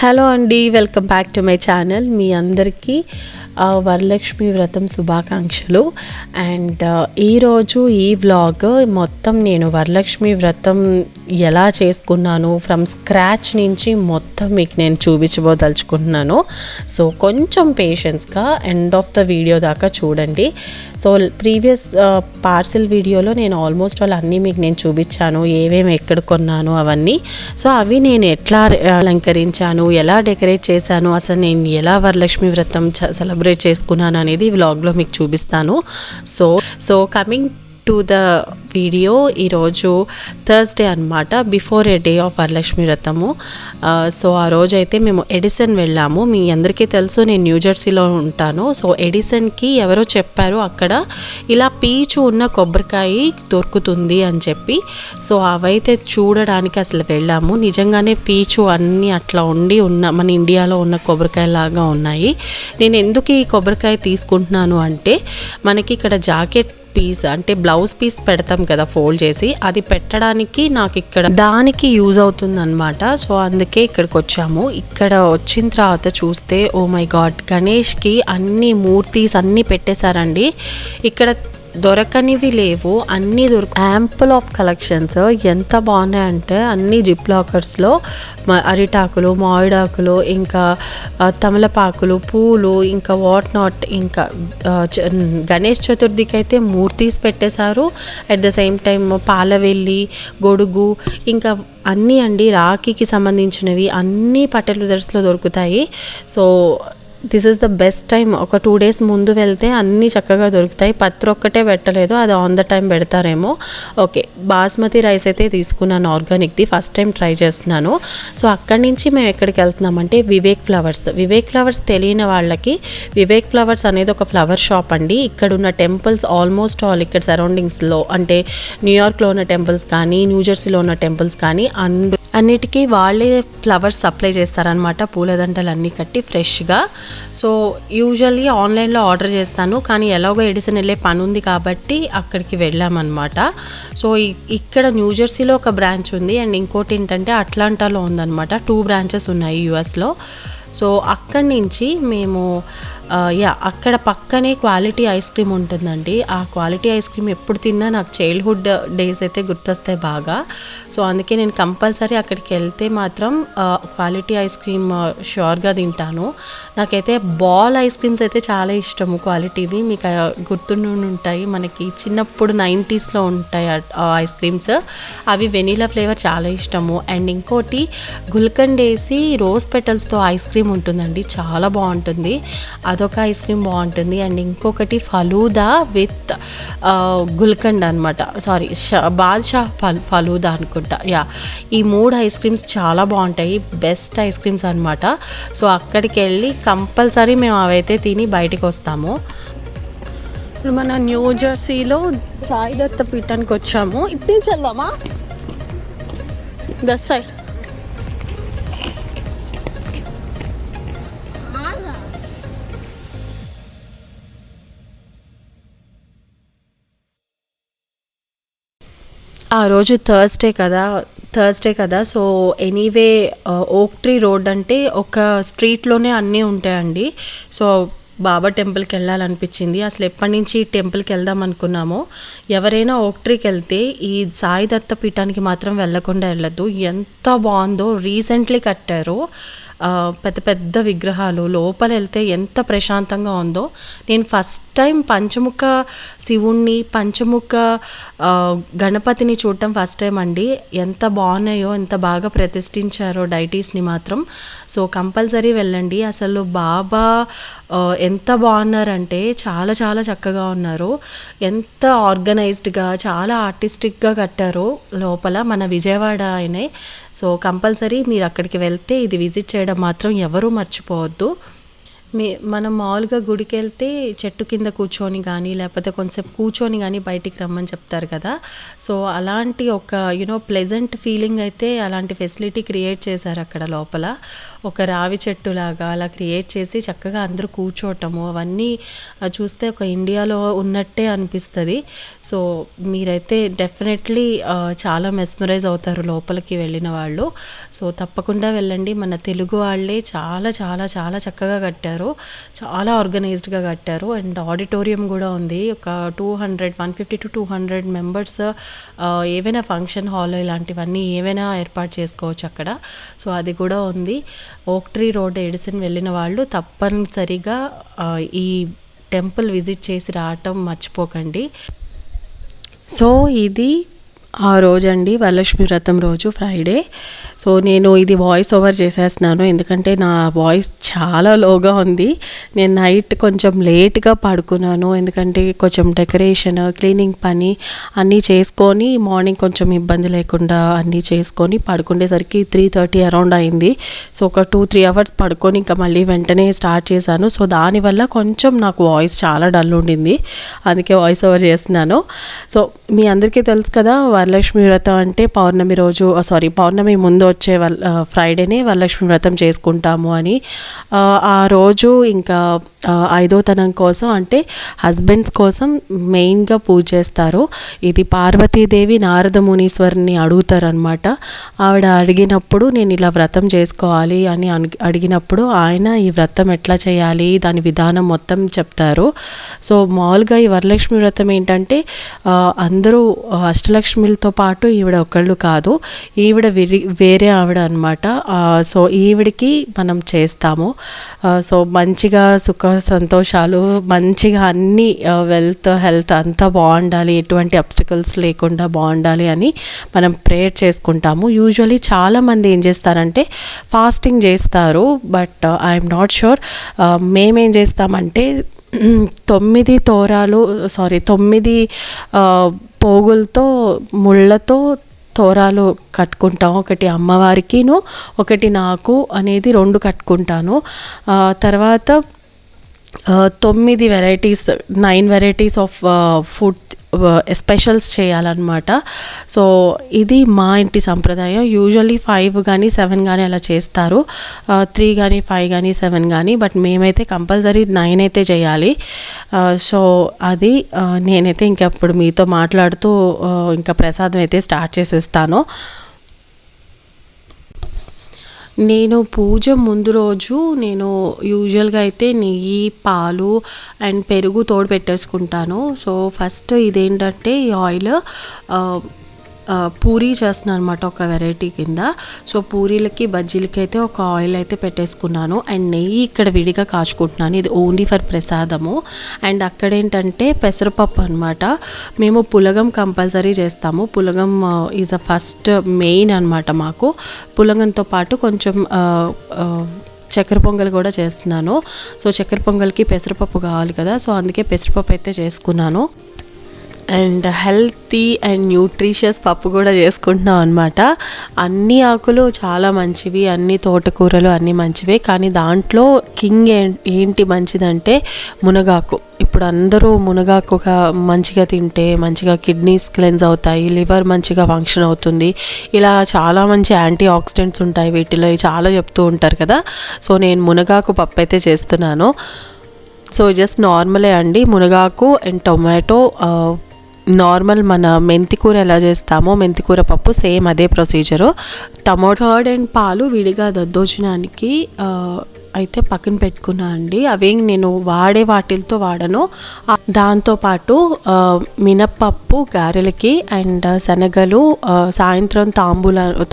Hello అండి, welcome back to my channel. మీ అందరికీ వరలక్ష్మి వ్రతం శుభాకాంక్షలు. అండ్ ఈరోజు ఈ వ్లాగ్ మొత్తం నేను వరలక్ష్మి వ్రతం ఎలా చేసుకున్నాను ఫ్రమ్ స్క్రాచ్ నుంచి మొత్తం మీకు నేను చూపించబోదలుచుకుంటున్నాను. సో కొంచెం పేషెన్స్గా ఎండ్ ఆఫ్ ద వీడియో దాకా చూడండి. సో ప్రీవియస్ పార్సిల్ వీడియోలో నేను ఆల్మోస్ట్ అన్నీ మీకు నేను చూపించాను, ఏమేమి ఎక్కడ కొన్నాను అవన్నీ. సో అవి నేను ఎట్లా అలంకరించాను, ఎలా డెకరేట్ చేశాను, అసలు నేను ఎలా వరలక్ష్మి వ్రతం సెలబ్రేట్ చేసుకున్నాను అనేది ఈ వ్లాగ్లో మీకు చూపిస్తాను. So coming to the video, ఈరోజు థర్స్డే అనమాట, before A day of Varalakshmi వ్రతము. సో ఆ రోజు అయితే మేము ఎడిసన్ వెళ్ళాము. మీ అందరికీ తెలుసు నేను న్యూజెర్సీలో ఉంటాను. సో ఎడిసన్కి ఎవరో చెప్పారు అక్కడ ఇలా పీచు ఉన్న కొబ్బరికాయ దొరుకుతుంది అని చెప్పి. సో అవైతే చూడడానికి అసలు వెళ్ళాము. నిజంగానే పీచు అన్నీ అట్లా ఉన్న మన ఇండియాలో ఉన్న కొబ్బరికాయ లాగా ఉన్నాయి. నేను ఎందుకు ఈ కొబ్బరికాయ తీసుకుంటున్నాను అంటే, మనకి ఇక్కడ జాకెట్ పీస్ అంటే బ్లౌజ్ పీస్ పెడతాం కదా ఫోల్డ్ చేసి, అది పెట్టడానికి నాకు ఇక్కడ దానికి యూజ్ అవుతుంది అనమాట. సో అందుకే ఇక్కడికి వచ్చాము. ఇక్కడ వచ్చిన తర్వాత చూస్తే ఓ మై గాడ్, గణేష్కి అన్ని మూర్తీస్ అన్నీ పెట్టేశారండి. ఇక్కడ దొరకనివి లేవు, అన్నీ యాంపుల్ ఆఫ్ కలెక్షన్స్. ఎంత బాగున్నాయంటే అన్ని జిప్ లాకర్స్లో అరిటాకులు, మామిడాకులు, ఇంకా తమలపాకులు, పూలు, ఇంకా వాట్ నాట్. ఇంకా గణేష్ చతుర్థికి అయితే మూర్తీస్ పెట్టేశారు. At the same time Palavelli, గొడుగు, ఇంకా అన్నీ అండి రాఖీకి సంబంధించినవి అన్నీ పటేల్ బ్రదర్స్లో దొరుకుతాయి. So this is the best time. ఒక 2 days ముందు వెళ్తే అన్నీ చక్కగా దొరుకుతాయి. పత్రి ఒక్కటే పెట్టలేదు, అది ఆన్ ద టైం పెడతారేమో. ఓకే, బాస్మతి రైస్ అయితే తీసుకున్నాను, ఆర్గానిక్ది, ఫస్ట్ టైం ట్రై చేస్తున్నాను. సో అక్కడి నుంచి మేము ఎక్కడికి వెళ్తున్నామంటే వివేక్ ఫ్లవర్స్. వివేక్ ఫ్లవర్స్ తెలియని వాళ్ళకి, వివేక్ ఫ్లవర్స్ అనేది ఒక ఫ్లవర్ షాప్ అండి. ఇక్కడ ఉన్న టెంపుల్స్ ఆల్మోస్ట్ ఆల్ ఇక్కడ సరౌండింగ్స్లో, అంటే న్యూయార్క్లో ఉన్న టెంపుల్స్ కానీ, న్యూజెర్సీలో ఉన్న టెంపుల్స్ కానీ అన్నిటికీ వాళ్ళే ఫ్లవర్స్ సప్లై చేస్తారనమాట, పూలదండలు అన్నీ కట్టి ఫ్రెష్గా. సో యూజువల్లీ ఆన్లైన్లో ఆర్డర్ చేస్తాను, కానీ ఎలాగో ఎడిసన్ వెళ్ళే పని ఉంది కాబట్టి అక్కడికి వెళ్ళామన్నమాట. సో ఇక్కడ న్యూజెర్సీలో ఒక బ్రాంచ్ ఉంది, అండ్ ఇంకోటి ఏంటంటే అట్లాంటాలో ఉందన్నమాట. 2 branches ఉన్నాయి యూఎస్లో. సో అక్కడి నుంచి మేము అక్కడ పక్కనే క్వాలిటీ ఐస్ క్రీమ్ ఉంటుందండి. ఆ క్వాలిటీ ఐస్ క్రీమ్ ఎప్పుడు తిన్నా నాకు చైల్డ్హుడ్ డేస్ అయితే గుర్తొస్తాయి బాగా. సో అందుకే నేను కంపల్సరీ అక్కడికి వెళ్తే మాత్రం క్వాలిటీ ఐస్ క్రీమ్ ష్యూర్గా తింటాను. నాకైతే బాల్ ఐస్ క్రీమ్స్ అయితే చాలా ఇష్టము, క్వాలిటీవి. మీకు గుర్తుండి ఉంటాయి, మనకి చిన్నప్పుడు 90sలో ఉంటాయి ఐస్ క్రీమ్స్. అవి వెనీలా ఫ్లేవర్ చాలా ఇష్టము. అండ్ ఇంకోటి గుల్కండ్ వేసి రోజ్ పెటల్స్తో ఐస్ క్రీమ్ ఉంటుందండి, చాలా బాగుంటుంది. అదొక ఐస్ క్రీమ్ బాగుంటుంది. అండ్ ఇంకొకటి ఫలూదా విత్ గుల్కండ్ అనమాట, సారీ బాద్షా ఫలూదా అనుకుంటా. ఈ 3 ఐస్ క్రీమ్స్ చాలా బాగుంటాయి, బెస్ట్ ఐస్ క్రీమ్స్ అనమాట. సో అక్కడికి వెళ్ళి కంపల్సరీ మేము అవైతే తిని బయటికి వస్తాము. ఇప్పుడు మన న్యూజెర్సీలో సాయి దత్త పీఠానికి వచ్చాము. ఇటు నుంచి వెళ్దామా? That side. ఆ రోజు థర్స్డే కదా. సో ఎనీవే ఓక్ ట్రీ రోడ్ అంటే ఒక స్ట్రీట్లోనే అన్నీ ఉంటాయండి. సో బాబా టెంపుల్కి వెళ్ళాలనిపించింది. అసలు ఎప్పటి నుంచి టెంపుల్కి వెళ్దాం అనుకున్నామో, ఎవరైనా ఓక్ ట్రీకి వెళ్తే ఈ సాయి దత్త పీఠానికి మాత్రం వెళ్ళకుండా వెళ్ళద్దు. ఎంత బాగుందో, రీసెంట్లీ కట్టారు పెద్ద పెద్ద విగ్రహాలు. లోపల వెళ్తే ఎంత ప్రశాంతంగా ఉందో. నేను ఫస్ట్ టైం పంచముఖ శివుణ్ణి, పంచముఖ గణపతిని చూడటం ఫస్ట్ టైం అండి. ఎంత బాగున్నాయో, ఎంత బాగా ప్రతిష్ఠించారో డైటీస్ని మాత్రం. సో కంపల్సరీ వెళ్ళండి. అసలు బాబా ఎంత బాగున్నారంటే చాలా చాలా చక్కగా ఉన్నారు. ఎంత ఆర్గనైజ్డ్గా, చాలా ఆర్టిస్టిక్గా కట్టారో లోపల. మన విజయవాడ ఆయనే. సో కంపల్సరీ మీరు అక్కడికి వెళ్తే ఇది విజిట్ చేయడం మాత్రం ఎవరూ మర్చిపోవద్దు. మనం మామూలుగా గుడికి వెళ్తే చెట్టు కింద కూర్చొని కానీ లేకపోతే కొంచెంసేపు కూర్చొని కానీ బయటికి రమ్మని చెప్తారు కదా. సో అలాంటి ఒక ప్లెజెంట్ ఫీలింగ్ అయితే అలాంటి ఫెసిలిటీ క్రియేట్ చేశారు అక్కడ లోపల. ఒక రావి చెట్టు లాగా అలా క్రియేట్ చేసి చక్కగా అందరూ కూర్చోవటము అవన్నీ చూస్తే ఒక ఇండియాలో ఉన్నట్టే అనిపిస్తుంది. సో మీరైతే డెఫినెట్లీ చాలా మెస్మరైజ్ అవుతారు లోపలికి వెళ్ళిన వాళ్ళు. సో తప్పకుండా వెళ్ళండి. మన తెలుగు వాళ్ళే చాలా చాలా చాలా చక్కగా కట్టారు, చాలా ఆర్గనైజ్డ్గా కట్టారు. అండ్ ఆడిటోరియం కూడా ఉంది. ఒక 150 to 200 మెంబర్స్ ఏవైనా ఫంక్షన్ హాల్ ఇలాంటివన్నీ ఏవైనా ఏర్పాటు చేసుకోవచ్చు అక్కడ. సో అది కూడా ఉంది. ఓక్ ట్రీ రోడ్ ఎడిసన్ వెళ్ళిన వాళ్ళు తప్పనిసరిగా ఈ టెంపుల్ విజిట్ చేసి రావటం మర్చిపోకండి. సో ఇది ఆ రోజండి, వరలక్ష్మి వ్రతం రోజు ఫ్రైడే. సో నేను ఇది వాయిస్ ఓవర్ చేసేస్తున్నాను ఎందుకంటే నా వాయిస్ చాలా లోగా ఉంది. నేను నైట్ కొంచెం లేట్గా పడుకున్నాను ఎందుకంటే కొంచెం డెకరేషన్ క్లీనింగ్ పని అన్నీ చేసుకొని మార్నింగ్ కొంచెం ఇబ్బంది లేకుండా అన్నీ చేసుకొని పడుకునేసరికి 3:30 అరౌండ్ అయింది. సో ఒక 2-3 అవర్స్ పడుకొని ఇంకా మళ్ళీ వెంటనే స్టార్ట్ చేశాను. సో దానివల్ల కొంచెం నాకు వాయిస్ చాలా డల్ ఉండింది, అందుకే వాయిస్ ఓవర్ చేస్తున్నాను. సో మీ అందరికీ తెలుసు కదా, వరలక్ష్మి వ్రతం అంటే పౌర్ణమి ముందు వచ్చే ఫ్రైడేనే వరలక్ష్మి వ్రతం చేసుకుంటాము అని. ఆ రోజు ఇంకా ఐదోతనం కోసం అంటే హస్బెండ్స్ కోసం మెయిన్గా పూజ చేస్తారు. ఇది పార్వతీదేవి నారద మునీశ్వరుని అడుగుతారనమాట. ఆవిడ అడిగినప్పుడు నేను ఇలా వ్రతం చేసుకోవాలి అని అడిగినప్పుడు ఆయన ఈ వ్రతం ఎట్లా చేయాలి దాని విధానం మొత్తం చెప్తారు. సో మామూలుగా ఈ వరలక్ష్మి వ్రతం ఏంటంటే అందరూ అష్టలక్ష్మిలతో పాటు ఈవిడ ఒకళ్ళు కాదు, ఈవిడ వేరే ఆవిడ అనమాట. సో ఈవిడికి మనం చేస్తాము. సో మంచిగా సుఖ సంతోషాలు మంచిగా అన్నీ వెల్త్ హెల్త్ అంతా బాగుండాలి, ఎటువంటి అబ్స్టికల్స్ లేకుండా బాగుండాలి అని మనం ప్రేయర్ చేసుకుంటాము. యూజువలీ చాలామంది ఏం చేస్తారంటే ఫాస్టింగ్ చేస్తారు, బట్ ఐఎమ్ నాట్ షూర్. మేమేం చేస్తామంటే 9 పోగులతో ముళ్ళతో తోరాలు కట్టుకుంటాం. ఒకటి అమ్మవారికిను ఒకటి నాకు అనేది 2 కట్టుకుంటాను. తర్వాత 9 వెరైటీస్ ఆఫ్ ఫుడ్ స్పెషల్స్ చేయాలన్నమాట. సో ఇది మా ఇంటి సంప్రదాయం. యూజువల్లీ 5 కానీ 7 కానీ అలా చేస్తారు, 3 కానీ 5 కానీ 7 కానీ, బట్ మేమైతే కంపల్సరీ 9 అయితే చేయాలి. సో అది నేనైతే ఇంకప్పుడు మీతో మాట్లాడుతూ ఇంకా ప్రసాదం అయితే స్టార్ట్ చేసేస్తాను. నేను పూజ ముందు రోజు నేను యూజువల్గా అయితే నెయ్యి పాలు అండ్ పెరుగు తోడు పెట్టేసుకుంటాను. సో ఫస్ట్ ఇదేంటంటే ఈ ఆయిల్ పూరీ చేస్తున్నాను అనమాట, ఒక వెరైటీ కింద. సో పూరీలకి బజ్జీలకి అయితే ఒక ఆయిల్ అయితే పెట్టేసుకున్నాను అండ్ నెయ్యి ఇక్కడ విడిగా కాచుకుంటున్నాను. ఇది ఓన్లీ ఫర్ ప్రసాదము. అండ్ అక్కడ ఏంటంటే పెసరపప్పు అనమాట. మేము పులగం కంపల్సరీ చేస్తాము. పులగం ఈజ్ అ ఫస్ట్ మెయిన్ అనమాట మాకు. పులగంతో పాటు కొంచెం చక్కెర పొంగల్ కూడా చేస్తున్నాను. సో చక్కెర పొంగల్కి పెసరపప్పు కావాలి కదా, సో అందుకే పెసరపప్పు అయితే చేసుకున్నాను. అండ్ హెల్తీ అండ్ న్యూట్రిషియస్ పప్పు కూడా చేసుకుంటున్నాం అనమాట. అన్ని ఆకులు చాలా మంచివి, అన్ని తోటకూరలు అన్నీ మంచివే, కానీ దాంట్లో కింగ్ ఏంటి మంచిదంటే మునగాకు. ఇప్పుడు అందరూ మునగాకుగా మంచిగా తింటే మంచిగా కిడ్నీస్ క్లెన్స్ అవుతాయి, లివర్ మంచిగా ఫంక్షన్ అవుతుంది, ఇలా చాలా మంచి యాంటీ ఆక్సిడెంట్స్ ఉంటాయి వీటిలో చాలా చెప్తూ ఉంటారు కదా. సో నేను మునగాకు పప్పు అయితే చేస్తున్నాను. సో జస్ట్ నార్మలే అండి, మునగాకు అండ్ టొమాటో, నార్మల్ మన మెంతికూర ఎలా చేస్తామో మెంతికూర పప్పు సేమ్ అదే ప్రొసీజరు. టమాటో కర్డ్ అండ్ పాలు విడిగా దద్దోజనానికి అయితే పక్కన పెట్టుకున్నా అండి. అవి నేను వాటితో వాడను. దాంతోపాటు మినప్పప్పు గారెలకి అండ్ శనగలు సాయంత్రం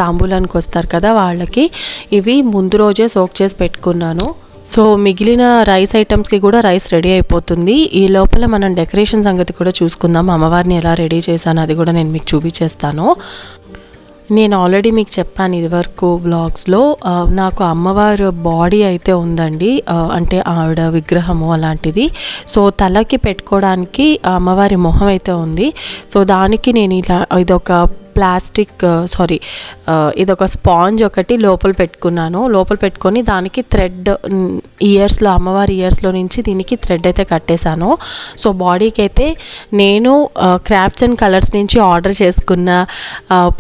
తాంబూలానికి వస్తారు కదా వాళ్ళకి, ఇవి ముందు రోజే సోక్ చేసి పెట్టుకున్నాను. సో మిగిలిన రైస్ ఐటమ్స్కి కూడా రైస్ రెడీ అయిపోతుంది. ఈ లోపల మనం డెకరేషన్ సంగతి కూడా చూసుకుందాం. అమ్మవారిని ఎలా రెడీ చేశాను అది కూడా నేను మీకు చూపించేస్తాను. నేను ఆల్రెడీ మీకు చెప్పాను ఇదివరకు వ్లాగ్స్లో, నాకు అమ్మవారు బాడీ అయితే ఉందండి, అంటే ఆవిడ విగ్రహము అలాంటిది. సో తలకి పెట్టుకోవడానికి అమ్మవారి మొహం అయితే ఉంది. సో దానికి నేను ఇలా ఇదొక ప్లాస్టిక్ ఇదొక స్పాంజ్ ఒకటి లోపల పెట్టుకున్నాను. లోపల పెట్టుకొని దానికి థ్రెడ్ ఇయర్స్లో, అమ్మవారి ఇయర్స్లో నుంచి దీనికి థ్రెడ్ అయితే కట్టేశాను. సో బాడీకి అయితే నేను క్రాఫ్ట్స్ అండ్ కలర్స్ నుంచి ఆర్డర్ చేసుకున్న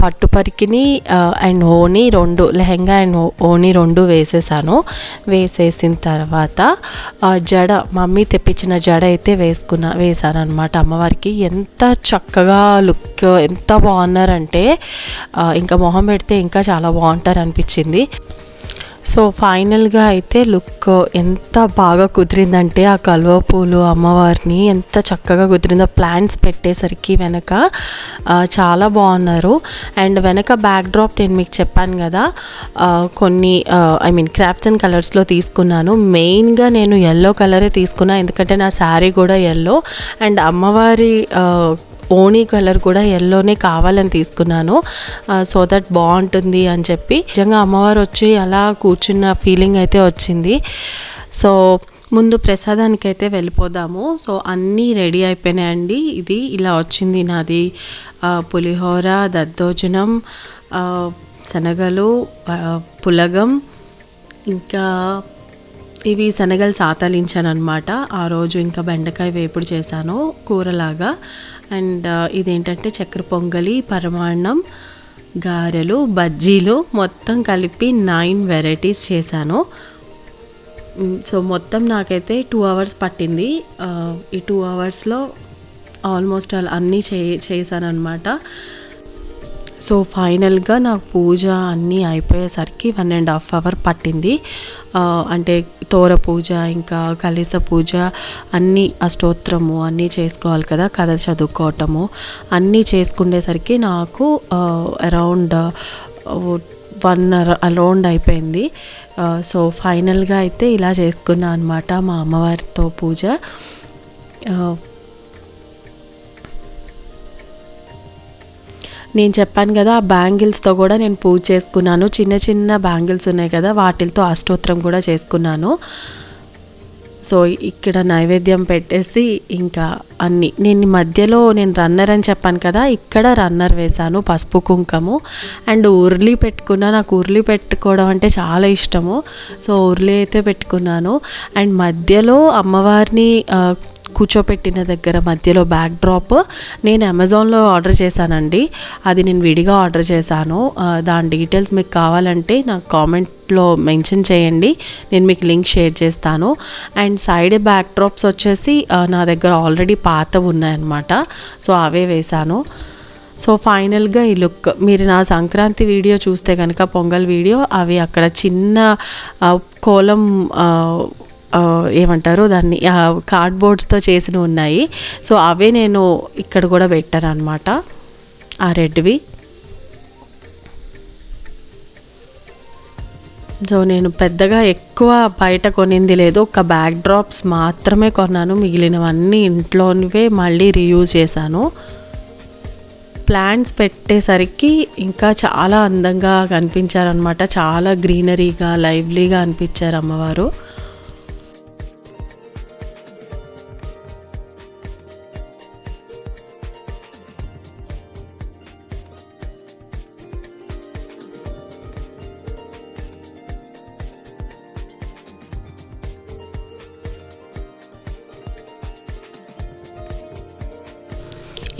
పట్టు పరికిని అండ్ ఓణి 2, లెహెంగా అండ్ ఓణి 2 వేసేసాను. వేసేసిన తర్వాత జడ, మమ్మీ తెప్పించిన జడ అయితే వేసాను అనమాట అమ్మవారికి. ఎంత చక్కగా లుక్, ఎంత బాగున్నారంటే ఇంకా మొహం పెడితే ఇంకా చాలా బాగుంటారు అనిపించింది. సో ఫైనల్గా అయితే లుక్ ఎంత బాగా కుదిరిందంటే ఆ కలువ పూలు అమ్మవారిని ఎంత చక్కగా కుదిరిందో ప్లాంట్స్ పెట్టేసరికి వెనక చాలా బాగున్నారు. అండ్ వెనక బ్యాక్ డ్రాప్ నేను మీకు చెప్పాను కదా, కొన్ని క్రాఫ్ట్స్ అండ్ కలర్స్లో తీసుకున్నాను. మెయిన్గా నేను ఎల్లో కలరే తీసుకున్నాను, ఎందుకంటే నా శారీ కూడా ఎల్లో అండ్ అమ్మవారి ఓణీ కలర్ కూడా ఎల్లోనే కావాలని తీసుకున్నాను. సో దట్ బాగుంటుంది అని చెప్పి నిజంగా అమ్మవారు వచ్చి అలా కూర్చున్న ఫీలింగ్ అయితే వచ్చింది. సో ముందు ప్రసాదానికి అయితే వెళ్ళిపోదాము. సో అన్నీ రెడీ అయిపోయినాయండి. ఇది ఇలా వచ్చింది నాది పులిహోర, దద్దోజనం, శనగలు, పులగం, ఇంకా ఇవి శనగలు సాతలించాను అనమాట ఆ రోజు. ఇంకా బెండకాయ వేపుడు చేశాను కూరలాగా. అండ్ ఇదేంటంటే చక్కెర పొంగలి, పరమాన్నం, గారెలు, బజ్జీలు మొత్తం కలిపి 9 వెరైటీస్ చేశాను. సో మొత్తం నాకైతే 2 hours పట్టింది. ఈ 2 hours ఆల్మోస్ట్ అన్నీ చేశాను అనమాట. సో ఫైనల్గా నాకు పూజ అన్నీ అయిపోయేసరికి 1.5 hour పట్టింది. అంటే తోర పూజ, ఇంకా కలిస పూజ, అన్నీ అష్టోత్తరము అన్నీ చేసుకోవాలి కదా, కథ చదువుకోవటము అన్నీ చేసుకునేసరికి నాకు అరౌండ్ 1 hour అరౌండ్ అయిపోయింది. సో ఫైనల్గా అయితే ఇలా చేసుకున్నాను అనమాట మా అమ్మవారితో పూజ. నేను చెప్పాను కదా, ఆ బ్యాంగిల్స్తో కూడా నేను పూజ చేసుకున్నాను. చిన్న చిన్న బ్యాంగిల్స్ ఉన్నాయి కదా, వాటితో అష్టోత్తరం కూడా చేసుకున్నాను. సో ఇక్కడ నైవేద్యం పెట్టేసి ఇంకా అన్నీ నేను రన్నర్ అని చెప్పాను కదా, ఇక్కడ రన్నర్ వేశాను, పసుపు కుంకుమ అండ్ ఉర్లి పెట్టుకున్నా. నాకు ఉర్లి పెట్టుకోవడం అంటే చాలా ఇష్టము. సో ఉర్లి అయితే పెట్టుకున్నాను. అండ్ మధ్యలో అమ్మవారిని కూర్చోపెట్టిన దగ్గర మధ్యలో బ్యాక్ డ్రాప్ నేను అమెజాన్లో ఆర్డర్ చేశానండి. అది నేను విడిగా ఆర్డర్ చేశాను. దాని డీటెయిల్స్ మీకు కావాలంటే నాకు కామెంట్లో మెన్షన్ చేయండి, నేను మీకు లింక్ షేర్ చేస్తాను. అండ్ సైడ్ బ్యాక్ డ్రాప్స్ వచ్చేసి నా దగ్గర ఆల్రెడీ పాతవి ఉన్నాయన్నమాట. సో అవే వేశాను. సో ఫైనల్గా ఈ లుక్ మీరు నా సంక్రాంతి వీడియో చూస్తే కనుక, పొంగల్ వీడియో, అవి అక్కడ చిన్న కోలం ఏమంటారు దాన్ని, కార్డ్బోర్డ్స్తో చేసినవి ఉన్నాయి. సో అవే నేను ఇక్కడ కూడా పెట్టాను అనమాట, ఆ రెడ్వి. సో నేను పెద్దగా ఎక్కువ బయట కొనింది లేదు, ఒక బ్యాక్ డ్రాప్స్ మాత్రమే కొన్నాను. మిగిలినవన్నీ ఇంట్లోనివే మళ్ళీ రీయూజ్ చేశాను. ప్లాంట్స్ పెట్టేసరికి ఇంకా చాలా అందంగా కనిపించారనమాట. చాలా గ్రీనరీగా, లైవ్లీగా అనిపించారు అమ్మవారు.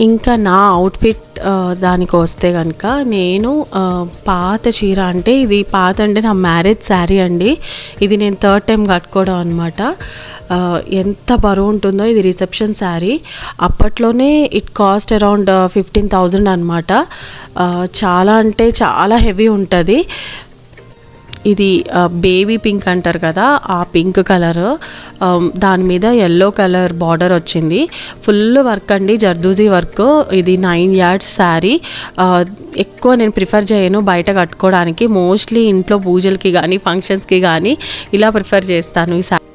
ఇంకా నా అవుట్ఫిట్ దానికి వస్తే కనుక, నేను పాత చీర, అంటే ఇది పాత అంటే నా మ్యారేజ్ శారీ అండి. ఇది నేను 3rd time కట్టుకోవడం అనమాట. ఎంత బరువు ఉంటుందో, ఇది రిసెప్షన్ శారీ. అప్పట్లోనే ఇట్ కాస్ట్ అరౌండ్ 15,000 అనమాట. చాలా అంటే చాలా హెవీ ఉంటుంది. ఇది బేబీ పింక్ అంటారు కదా, ఆ పింక్ కలర్, దాని మీద ఎల్లో కలర్ బార్డర్ వచ్చింది. ఫుల్ వర్క్ అండి, జర్దోజీ వర్క్. ఇది 9 yards శారీ. ఎక్కువ నేను ప్రిఫర్ చేయను బయట కట్టుకోవడానికి. మోస్ట్లీ ఇంట్లో పూజలకి కానీ, ఫంక్షన్స్కి కానీ ఇలా ప్రిఫర్ చేస్తాను ఈ శారీ.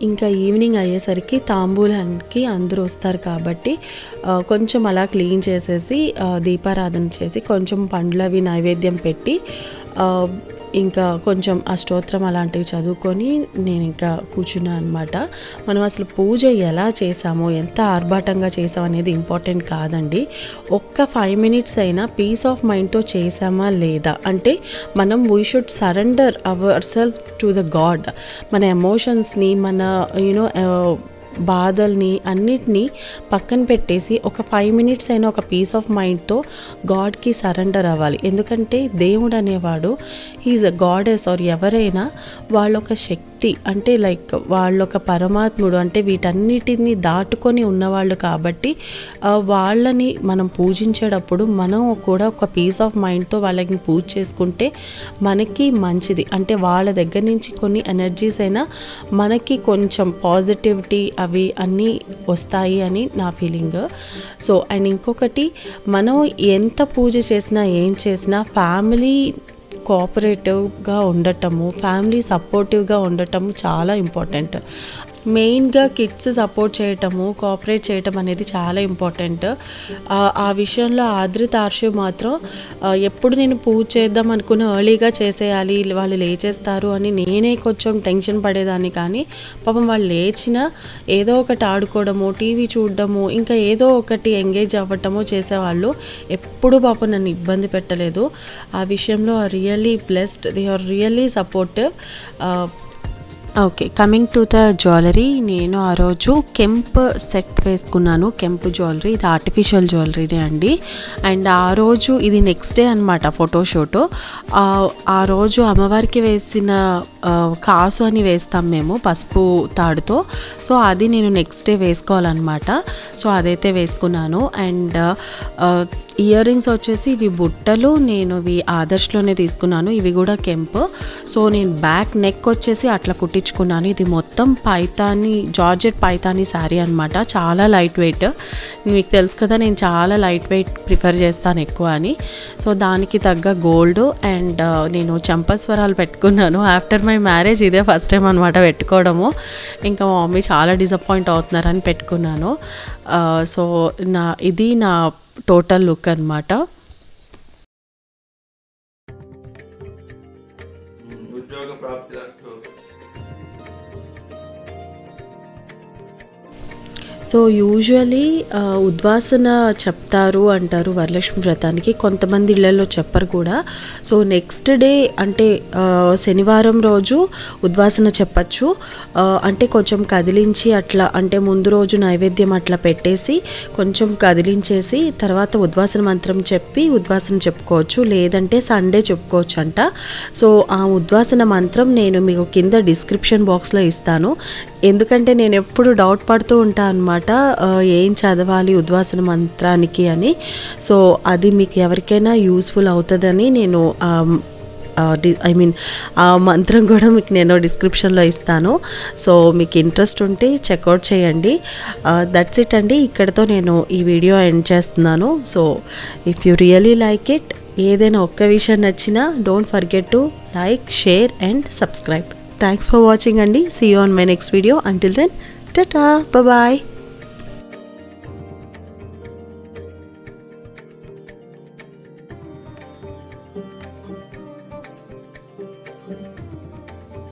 ఇంకా ఈవినింగ్ అయ్యేసరికి తాంబూలానికి అందరూ వస్తారు కాబట్టి కొంచెం అలా క్లీన్ చేసేసి దీపారాధన చేసి కొంచెం పండ్లు అవి నైవేద్యం పెట్టి ఇంకా కొంచెం ఆ స్తోత్రం అలాంటివి చదువుకొని నేను ఇంకా కూర్చున్నాను అనమాట. మనం అసలు పూజ ఎలా చేసామో, ఎంత ఆర్భాటంగా చేసాం అనేది ఇంపార్టెంట్ కాదండి. ఒక్క 5 మినిట్స్ అయినా పీస్ ఆఫ్ మైండ్తో చేసామా లేదా, అంటే మనం we should surrender our self to the God. మన ఎమోషన్స్ని, మన బాధల్ని అన్నిటినీ పక్కన పెట్టేసి ఒక 5 మినిట్స్ అయినా ఒక పీస్ ఆఫ్ మైండ్తో గాడ్కి సరెండర్ అవ్వాలి. ఎందుకంటే దేవుడు అనేవాడు హీఈస్ అ గాడెస్ ఆర్ ఎవరైనా వాళ్ళొక శక్తి, అంటే లైక్ వాళ్ళొక పరమాత్ముడు, అంటే వీటన్నిటిని దాటుకొని ఉన్నవాళ్ళు. కాబట్టి వాళ్ళని మనం పూజించేటప్పుడు మనం కూడా ఒక పీస్ ఆఫ్ మైండ్తో వాళ్ళకి పూజ చేసుకుంటే మనకి మంచిది. అంటే వాళ్ళ దగ్గర నుంచి కొన్ని ఎనర్జీస్ అయినా మనకి కొంచెం పాజిటివిటీ అవి అన్నీ వస్తాయి అని నా ఫీలింగ్. సో అండ్ ఇంకొకటి, మనం ఎంత పూజ చేసినా ఏం చేసినా ఫ్యామిలీ కోఆపరేటివ్గా ఉండటము, ఫ్యామిలీ సపోర్టివ్గా ఉండటము చాలా ఇంపార్టెంట్. మెయిన్గా కిడ్స్ సపోర్ట్ చేయటము, కోఆపరేట్ చేయటం అనేది చాలా ఇంపార్టెంట్. ఆ విషయంలో ఆద్రిత ఆర్షి మాత్రం ఎప్పుడు నేను పూజ చేద్దాం అనుకున్న ఎర్లీగా చేసేయాలి, వాళ్ళు లేచేస్తారు అని నేనే కొంచెం టెన్షన్ పడేదాన్ని. కానీ పాపం వాళ్ళు లేచినా ఏదో ఒకటి ఆడుకోవడము, టీవీ చూడడము, ఇంకా ఏదో ఒకటి ఎంగేజ్ అవ్వటము చేసేవాళ్ళు. ఎప్పుడు పాపం నన్ను ఇబ్బంది పెట్టలేదు. ఆ విషయంలో really blessed, they are really supportive. Okay, coming to the jewellery, నేను ఆ రోజు కెంప్ సెట్ వేసుకున్నాను. కెంప్ జ్యువెలరీ, ఇది ఆర్టిఫిషియల్ జ్యువెలరీనే అండి. అండ్ ఆ రోజు ఇది నెక్స్ట్ డే అనమాట ఫోటోషూట్. ఆ రోజు అమ్మవారికి వేసిన కాసు అని వేస్తాం మేము పసుపు తాడుతో. సో అది నేను నెక్స్ట్ డే వేసుకోవాలన్నమాట. సో అదైతే వేసుకున్నాను. అండ్ ఇయర్ రింగ్స్ వచ్చేసి ఇవి బుట్టలు, నేను ఇవి ఆదర్శ్లోనే తీసుకున్నాను. ఇవి కూడా కెంప్. సో నేను బ్యాక్ నెక్ వచ్చేసి అట్లా కుట్టించుకున్నాను. ఇది మొత్తం పైతాని, జార్జెట్ పైతాని శారీ అనమాట. చాలా లైట్ వెయిట్. మీకు తెలుసు కదా, నేను చాలా లైట్ వెయిట్ ప్రిఫర్ చేస్తాను ఎక్కువ అని. సో దానికి తగ్గ గోల్డ్ అండ్ నేను చంపస్వరాలు పెట్టుకున్నాను. ఆఫ్టర్ మై మ్యారేజ్ ఇదే ఫస్ట్ టైం అనమాట పెట్టుకోవడము. ఇంకా మా మమ్మీ చాలా డిసప్పాయింట్ అవుతున్నారని పెట్టుకున్నాను. సో ఇది నా టోటల్ లుక్ అనమాట. ఉద్యోగ ప్రాప్తి. సో యూజువలీ ఉద్వాసన చెప్తారు అంటారు వరలక్ష్మి వ్రతానికి. కొంతమంది ఇళ్లలో చెప్పరు కూడా. సో నెక్స్ట్ డే అంటే శనివారం రోజు ఉద్వాసన చెప్పచ్చు. అంటే కొంచెం కదిలించి అట్లా, అంటే ముందు రోజు నైవేద్యం అట్లా పెట్టేసి కొంచెం కదిలించేసి తర్వాత ఉద్వాసన మంత్రం చెప్పి ఉద్వాసన చెప్పుకోవచ్చు. లేదంటే సండే చెప్పుకోవచ్చు అంట. సో ఆ ఉద్వాసన మంత్రం నేను మీకు కింద డిస్క్రిప్షన్ బాక్స్లో ఇస్తాను. ఎందుకంటే నేను ఎప్పుడు డౌట్ పడుతూ ఉంటాను అనమాట, ఏం చదవాలి ఉద్వాసన మంత్రానికి అని. సో అది మీకు ఎవరికైనా యూస్ఫుల్ అవుతుందని నేను ఆ మంత్రం కూడా మీకు నేను డిస్క్రిప్షన్లో ఇస్తాను. సో మీకు ఇంట్రెస్ట్ ఉంటే చెక్అవుట్ చేయండి. దట్స్ ఇట్ అండి. ఇక్కడతో నేను ఈ వీడియో ఎండ్ చేస్తున్నాను. So if you really like it, ఏదైనా ఒక్క విషయం నచ్చినా don't forget to like, share and subscribe. Thanks for watching, Andy. See you on my next video. Until then, ta-ta, bye-bye.